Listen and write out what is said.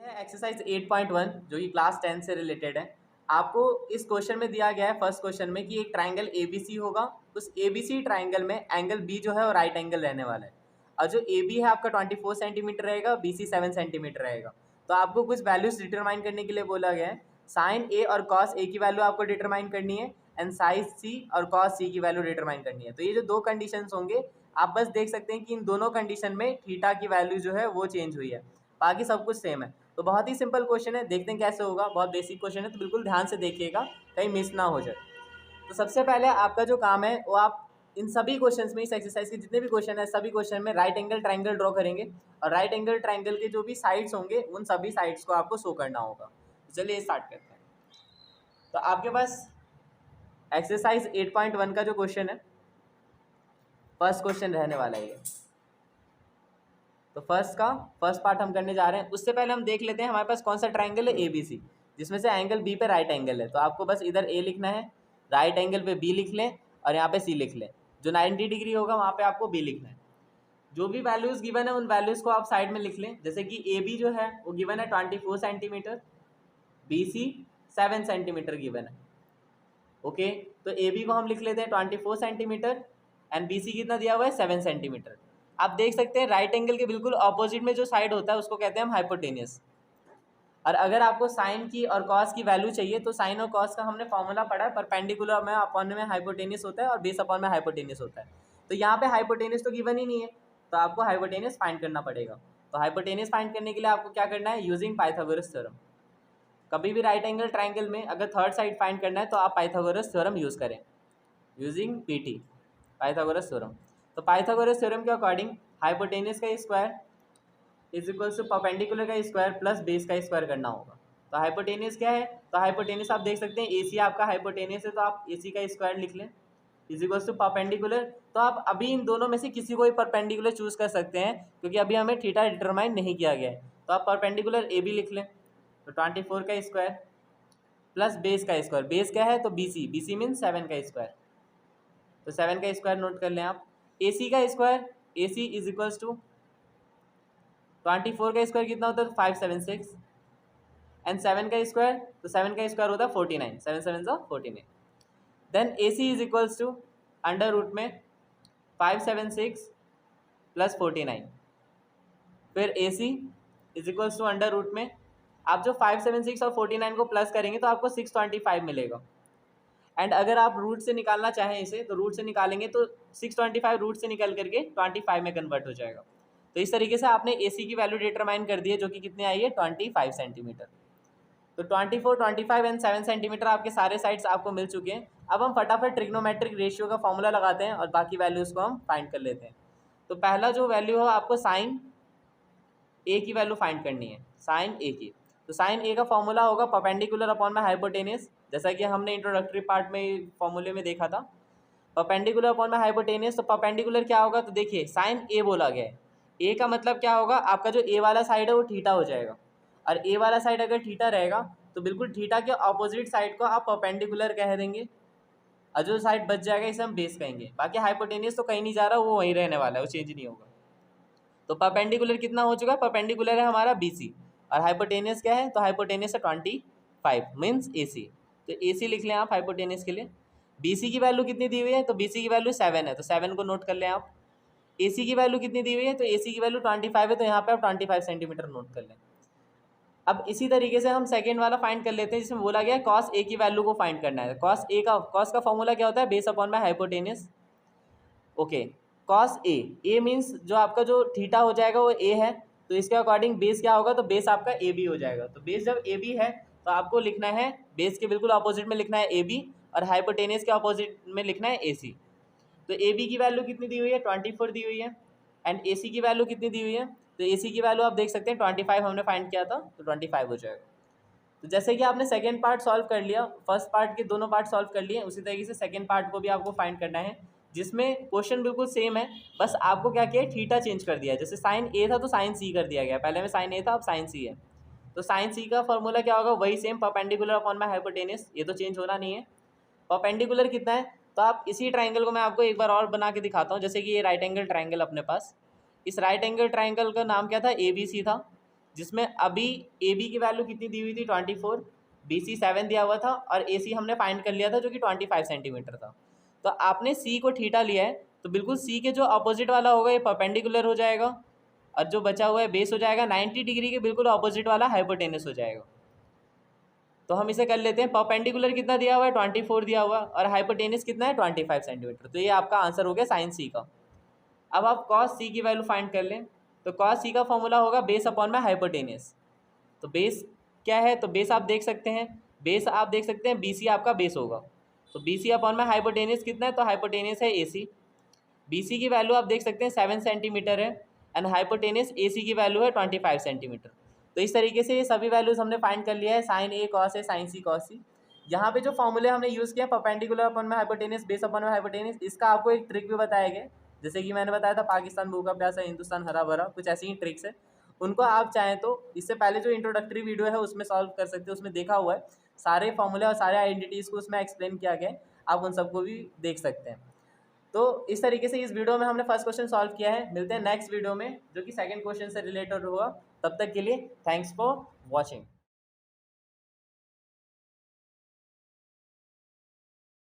है एक्सरसाइज 8.1 जो कि क्लास 10 से रिलेटेड है। आपको इस क्वेश्चन में दिया गया है फर्स्ट क्वेश्चन में कि एक ट्राइंगल ABC होगा, उस ABC ट्राइंगल में एंगल B जो है वो राइट एंगल रहने वाला है और जो AB है आपका 24 सेंटीमीटर रहेगा, BC 7 सेंटीमीटर रहेगा। तो आपको कुछ वैल्यूज डिटरमाइन करने के लिए बोला गया है। साइन A और कॉस A की वैल्यू आपको डिटरमाइन करनी है एंड साइन C और कॉस C की वैल्यू डिटरमाइन करनी है। तो ये जो दो कंडीशंस होंगे आप बस देख सकते हैं कि इन दोनों कंडीशन में थीटा की वैल्यू जो है वो चेंज हुई है, बाकी सब कुछ सेम है। तो बहुत ही सिंपल क्वेश्चन है, देखते हैं कैसे होगा। बहुत बेसिक क्वेश्चन है तो बिल्कुल ध्यान से देखिएगा, कहीं मिस ना हो जाए। तो सबसे पहले आपका जो काम है वो आप इन सभी क्वेश्चंस में, इस एक्सरसाइज के जितने भी क्वेश्चन है सभी क्वेश्चन में राइट एंगल ट्राइंगल ड्रॉ करेंगे और राइट एंगल ट्राइंगल के जो भी साइड्स होंगे उन सभी साइड्स को आपको शो करना होगा। तो चलिए स्टार्ट करते हैं। तो आपके पास एक्सरसाइज 8.1 का जो क्वेश्चन है फर्स्ट क्वेश्चन रहने वाला है ये। तो फर्स्ट पार्ट हम करने जा रहे हैं। उससे पहले हम देख लेते हैं हमारे पास कौन सा ट्राइंगल है ABC, जिसमें से एंगल B पे राइट एंगल है। तो आपको बस इधर A लिखना है, राइट एंगल पे B लिख लें और यहाँ पे C लिख लें। जो 90 डिग्री होगा वहाँ पे आपको B लिखना है। जो भी वैल्यूज़ गिवन है उन वैल्यूज़ को आप साइड में लिख लें। जैसे कि AB जो है वो गिवन है 24 सेंटीमीटर, BC 7 सेंटीमीटर गिवन है। ओके, तो AB को हम लिख लेते हैं 24 सेंटीमीटर एंड BC कितना दिया हुआ है 7 सेंटीमीटर। आप देख सकते हैं राइट एंगल के बिल्कुल ऑपोजिट में जो साइड होता है उसको कहते हैं हम हाइपोटेनियस। और अगर आपको साइन की और कॉस की वैल्यू चाहिए तो साइन और कॉस का हमने फॉर्मूला पढ़ा है, परपेंडिकुलर में अपॉन में हाइपोटेनियस होता है और बेस अपॉन में हाइपोटेनियस होता है। तो यहाँ पे हाइपोटेनियस तो गिवन ही नहीं है, तो आपको हाइपोटेनियस फाइंड करना पड़ेगा। तो हाइपोटेनियस फाइंड करने के लिए आपको क्या करना है, यूजिंग पाइथागोरस थ्योरम। कभी भी राइट एंगल ट्राइंगल में अगर थर्ड साइड फाइंड करना है तो आप पाइथागोरस थ्योरम यूज़ करें, यूजिंग PT पाइथागोरस थ्योरम। तो पाइथागोरस थ्योरम के अकॉर्डिंग हाइपोटेनियस का square is equals to perpendicular का स्क्वायर प्लस बेस का स्क्वायर करना होगा। तो हाइपोटेनियस क्या है, तो हाइपोटेनियस आप देख सकते हैं AC आपका हाइपोटेनियस है, तो आप AC का स्क्वायर लिख लें इज इक्वल्स टू परपेंडिकुलर। तो आप अभी इन दोनों में से किसी को भी परपेंडिकुलर चूज कर सकते हैं क्योंकि अभी हमें थीटा डिटरमाइन नहीं किया गया है। तो आप परपेंडिकुलर AB लिख लें, तो 24 का स्क्वायर प्लस बेस का स्क्वायर। बेस क्या है तो BC मीन 7 का स्क्वायर, तो 7 का स्क्वायर नोट कर लें आप। AC का square, AC is equals to 24 का स्क्वायर कितना होता है तो 576 एंड 7 का स्क्वायर, तो 7 का स्क्वायर होता है 49, 7 7 सा 49। Then AC is equals to under root में 576 प्लस 49, फिर AC is equals to under root में आप जो 576 और 49 को प्लस करेंगे तो आपको 625 मिलेगा। एंड अगर आप रूट से निकालना चाहें इसे तो रूट से निकालेंगे तो 625 रूट से निकल करके 25 में कन्वर्ट हो जाएगा। तो इस तरीके से आपने AC की वैल्यू डिटरमाइन कर दी है जो कि कितने आई है 25 सेंटीमीटर। तो 24, 25 एंड 7 सेंटीमीटर आपके सारे साइड्स आपको मिल चुके हैं। अब हम फटाफट ट्रिग्नोमेट्रिक रेशियो का फॉर्मूला लगाते हैं और बाकी वैल्यूज़ को हम फाइंड कर लेते हैं। तो पहला जो वैल्यू हो आपको साइन A की वैल्यू फाइंड करनी है, साइन A की। तो साइन A का फॉर्मूला होगा परपेंडिकुलर अपॉन में हाइपोटेनियस, जैसा कि हमने इंट्रोडक्टरी पार्ट में फॉर्मूले में देखा था। परपेंडिकुलर अपॉन में हाइपोटेनियस, तो परपेंडिकुलर क्या होगा तो देखिए साइन A बोला गया है। A का मतलब क्या होगा, आपका जो A वाला साइड है वो थीटा हो जाएगा और A वाला साइड अगर थीटा रहेगा तो बिल्कुल थीटा के ऑपोजिट साइड को आप परपेंडिकुलर कह देंगे और जो साइड बच जाएगा इसे हम बेस कहेंगे। बाकी हाइपोटेनियस तो कहीं नहीं जा रहा, वो वहीं रहने वाला है, वो चेंज नहीं होगा। तो परपेंडिकुलर कितना हो चुका है, परपेंडिकुलर है हमारा BC और हाइपोटेनियस क्या है तो हाइपोटेनियस है 25 मीन्स AC। तो AC लिख लें आप हाइपोटेनियस के लिए। BC की वैल्यू कितनी दी हुई है तो BC की वैल्यू 7 है, तो 7 को नोट कर लें आप। AC की वैल्यू कितनी दी हुई है तो AC की वैल्यू 25 है, तो यहाँ पे आप 25 सेंटीमीटर नोट कर लें। अब इसी तरीके से हम सेकेंड वाला फाइंड कर लेते हैं जिसमें बोला गया कॉस A की वैल्यू को फाइंड करना है। कॉस का फॉर्मूला क्या होता है, बेस अपॉन में hypotenuse. Okay, cos A means जो आपका जो थीटा हो जाएगा वो A है, तो इसके अकॉर्डिंग बेस क्या होगा तो बेस आपका AB हो जाएगा। तो बेस जब AB है तो आपको लिखना है बेस के बिल्कुल अपोजिट में लिखना है AB और हाइपोटेनियस के अपोजिट में लिखना है AC। तो AB की वैल्यू कितनी दी हुई है 24 दी हुई है एंड AC की वैल्यू कितनी दी हुई है तो AC की वैल्यू आप देख सकते हैं 25 हमने फाइंड किया था, तो 25 हो जाएगा। तो जैसे कि आपने सेकेंड पार्ट सॉल्व कर लिया, फर्स्ट पार्ट के दोनों पार्ट सॉल्व कर लिए, उसी तरीके से सेकेंड पार्ट को भी आपको फाइंड करना है जिसमें क्वेश्चन बिल्कुल सेम है, बस आपको क्या किया थीटा चेंज कर दिया है। जैसे साइन A था तो साइन C कर दिया गया, पहले में साइन A था अब साइन C है। तो साइन C का फॉर्मूला क्या होगा, वही सेम परपेंडिकुलर अपॉन में हाइपोटेनियस, ये तो चेंज होना नहीं है। परपेंडिकुलर कितना है तो आप इसी ट्राइंगल को मैं आपको एक बार और बना के दिखाता हूँ। जैसे कि ये राइट एंगल ट्राइंगल अपने पास, इस राइट एंगल ट्राइंगल का नाम क्या था ABC था, जिसमें अभी ए बी की वैल्यू कितनी दी हुई थी 24, बी सी 7 दिया हुआ था और ए सी हमने फाइंड कर लिया था जो कि 25 सेंटीमीटर था। तो आपने सी को थीटा लिया है तो बिल्कुल सी के जो अपोजिट वाला होगा ये परपेंडिकुलर हो जाएगा और जो बचा हुआ है बेस हो जाएगा 90 डिग्री के बिल्कुल अपोजिट वाला हाइपोटेनस हो जाएगा। तो हम इसे कर लेते हैं। परपेंडिकुलर कितना दिया हुआ है 24 दिया हुआ और हाइपोटेनस कितना है 25 सेंटीमीटर। तो ये आपका आंसर हो गया साइन सी का। अब आप कॉस सी की वैल्यू फाइंड कर लें तो कॉस सी का फॉर्मूला होगा बेस अपॉन में हाइपोटेनस। तो बेस क्या है तो बेस आप देख सकते हैं, बेस आप देख सकते हैं बी सी आपका बेस होगा। तो बी सी अपॉन में हाइपोटेनस कितना है तो हाइपोटेनस है ए सी। बी सी की वैल्यू आप देख सकते हैं 7 सेंटीमीटर है एंड हाइपोटेनस ए सी की वैल्यू है 25 सेंटीमीटर। तो इस तरीके से ये सभी वैल्यूज़ हमने फाइंड कर लिया है, sign A cos A sign C cos सी। यहाँ पे जो फॉर्मूले हमने यूज़ किया परपेंडिकुलर अपॉन में हाइपोटेनस बेस अपॉन में हाइपोटेनस, इसका आपको एक ट्रिक भी बताया गया जैसे कि मैंने बताया था पाकिस्तान भूखा प्यासा हिंदुस्तान हरा भरा, कुछ ऐसी ही ट्रिक्स है। उनको आप चाहें तो इससे पहले जो इंट्रोडक्टरी वीडियो है उसमें सॉल्व कर सकते हो, उसमें देखा हुआ है सारे फॉर्मूले और सारे आइडेंटिटीज़ को उसमें एक्सप्लेन किया गया है, आप उन सबको भी देख सकते हैं। तो इस तरीके से इस वीडियो में हमने फर्स्ट क्वेश्चन सॉल्व किया है। मिलते हैं नेक्स्ट वीडियो में जो कि सेकंड क्वेश्चन से रिलेटेड होगा। तब तक के लिए थैंक्स फॉर वॉचिंग।